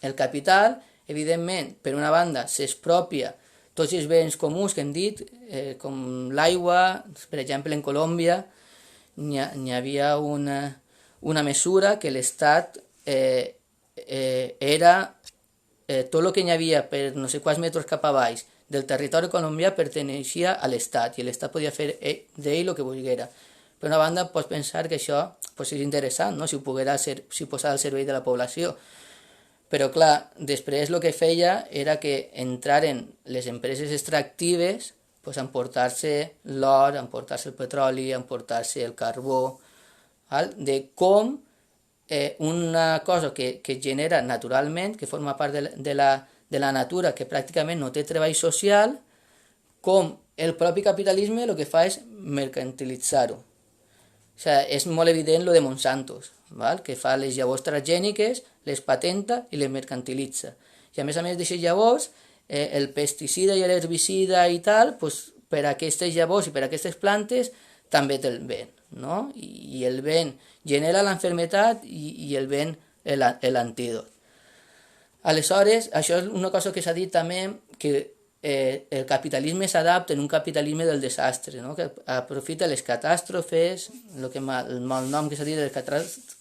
El capital, evidentment, per una banda, s'expropia tots els béns comuns que hem dit, com l'aigua. Per exemple, en Colòmbia n'hi havia una mesura que l'Estat era tot el que n'hi havia per no sé quants metres cap a baix del territori colombià perteneixia a l'Estat i l'Estat podia fer d'ell el que volguera. Per una banda, pots pensar que això és interessant, no? si posar al servei de la població. Però, clar, després el que feia era que entraren les empreses extractives a emportar-se l'or, a emportar-se el petroli, a emportar-se el carbó, de com una cosa que genera naturalment, que forma part de la natura, que pràcticament no té treball social, com el propi capitalisme el que fa és mercantilitzar-ho. O sigui, és molt evident lo de Monsanto, que fa les llavors transgèniques, les patenta i les mercantilitza. I a més d'aquestes llavors, el pesticida i l'herbicida i tal, per a aquestes llavors i per a aquestes plantes també té el vent, no? I el vent genera l'enfermetat i el vent l'antídot. Aleshores, això és una cosa que s'ha dit també, que el capitalisme s'adapta en un capitalisme del desastre, no? Que aprofita les catàstrofes, el malnom que s'ha dit de les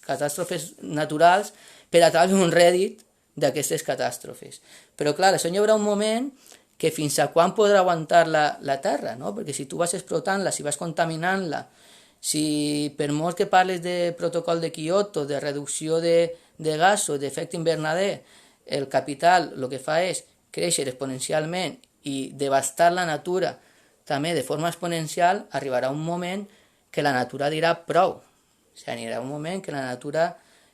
catàstrofes naturals, per a treure un rèdit d'aquestes catàstrofes. Però clar, això hi haurà un moment que fins a quan podrà aguantar la Terra, no? Perquè si tu vas explotant-la, si vas contaminant-la, si per molt que parles de protocol de Kyoto, de reducció de gasos, d'efecte hivernader, el capital el que fa és créixer exponencialment i devastar la natura també de forma exponencial, arribarà un moment que la natura dirà prou. O sigui, anirà un moment que la natura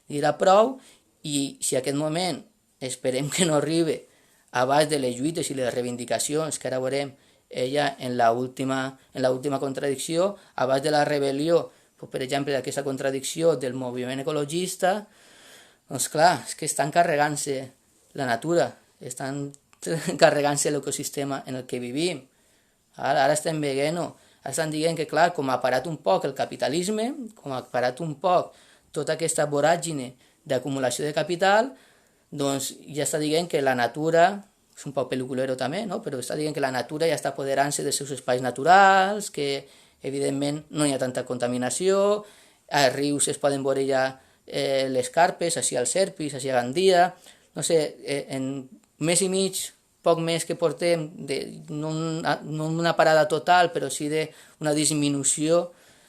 dirà prou, i si aquest moment esperem que no arribi abans de les lluites i les reivindicacions que ara veurem ella en l'última contradicció, abans de la rebel·lió, per exemple, d'aquesta contradicció del moviment ecologista, doncs clar, és que estan carregant-se la natura, estan carregant-se l'ecosistema en el que vivim. Ara estem veient-ho, ara estan dient que, clar, com ha parat un poc el capitalisme, com ha parat un poc tota aquesta voràgine d'acumulació de capital, doncs ja està dient que la natura, és un poc pel·lículero també, no? Però està dient que la natura ja està apoderant-se dels seus espais naturals, que evidentment no hi ha tanta contaminació, als rius es poden veure ja les carpes, així al Serpis, així a Gandia, no sé, en mes i mig, poc més que portem, no una parada total, però sí d'una disminució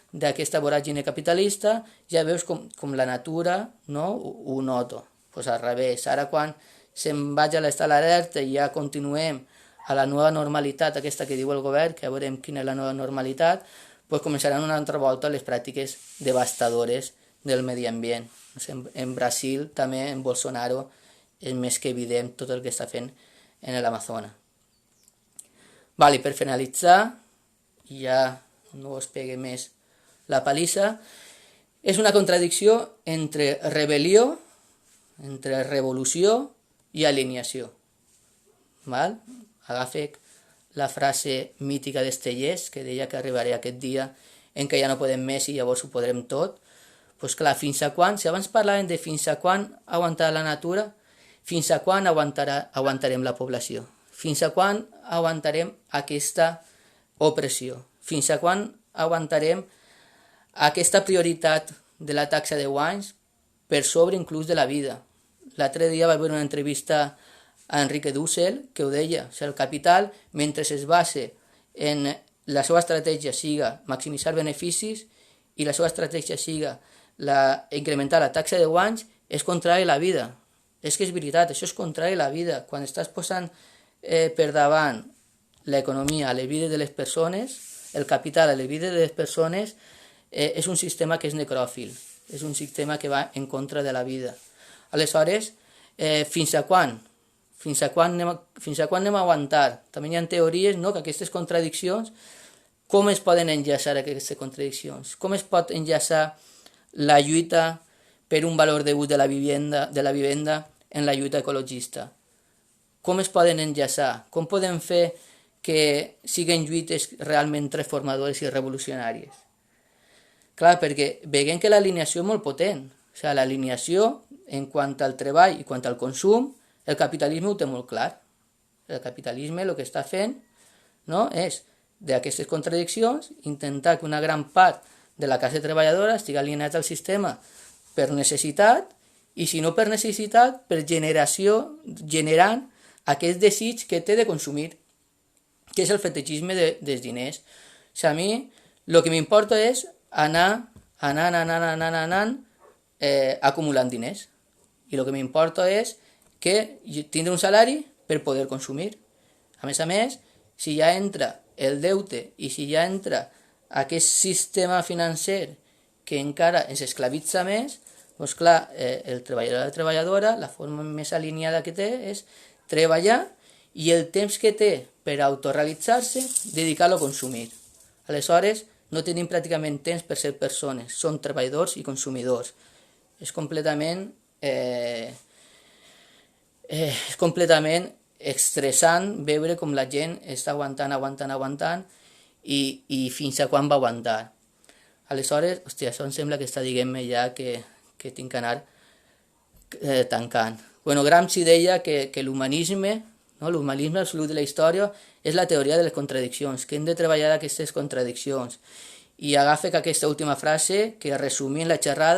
d'aquesta voràgine capitalista, ja veus com la natura, no, ho noto. Pues al revés, ara quan se'n vaig a l'estat d'alerta i ja continuem a la nova normalitat, aquesta que diu el govern, que ja veurem quina és la nova normalitat, pues començaran una altra volta les pràctiques devastadores del medi ambient. En Brasil, també, en Bolsonaro, és més que evident tot el que està fent en l'Amazones. I per finalitzar, ja no us pegue més la palissa, és una contradicció entre rebel·lió, entre revolució i alineació. Agafe la frase mítica d'Estellés, que deia que arribaré aquest dia en què ja no podem més i llavors ho podrem tot, Doncs clar, fins a quan, si abans parlàvem de fins a quan aguantarà la natura, fins a quan aguantarem la població? Fins a quan aguantarem aquesta opressió? Fins a quan aguantarem aquesta prioritat de la taxa de guanys per sobre inclús de la vida? L'altre dia va haver una entrevista a Enrique Dussel que ho deia, o sigui, el capital, mentre es base en la seva estratègia siga maximitzar beneficis i la seva estratègia siga incrementar la taxa de guanys, és contrari a la vida. És que és veritat, això és contrari a la vida. Quan estàs posant per davant l'economia a les vides de les persones, el capital a les vides de les persones, és un sistema que és necròfil, és un sistema que va en contra de la vida. Aleshores, fins a quan? Fins a quan anem a aguantar? També hi ha teories, no?, que aquestes contradiccions, com es poden enllaçar aquestes contradiccions? Com es pot enllaçar la lluita per un valor de ús de la vivenda en la lluita ecologista? Com es poden enllaçar? Com podem fer que siguin lluites realment transformadores i revolucionàries? Clar, perquè veiem que l'alineació és molt potent. O sigui, l'alineació en quant al treball i quant al consum, el capitalisme ho té molt clar. El capitalisme el que està fent, no, és d'aquestes contradiccions intentar que una gran part de la classe treballadora estigui alineat al sistema per necessitat, i si no per necessitat, per generació, generant aquest desig que té de consumir, que és el fetitxisme dels diners. O sigui, a mi el que m'importa és anar acumulant diners. I el que m'importa és que tindre un salari per poder consumir. A més, si ja entra el deute i si ja entra aquest sistema financer que encara ens esclavitza més, doncs clar, el treballador o la treballadora, la forma més alineada que té és treballar i el temps que té per autorrealitzar-se, dedicar-lo a consumir. Aleshores, no tenim pràcticament temps per ser persones, som treballadors i consumidors. És completament estressant veure com la gent està aguantant i fins a quan va aguantar. Aleshores, hòstia, això em sembla que està dient-me ja que tinc que anar tancant. Bueno, Gramsci deia que l'humanisme, no, l'humanisme absolut de la història és la teoria de les contradiccions, que hem de treballar aquestes contradiccions. I agafa aquesta última frase que resumint la xerrada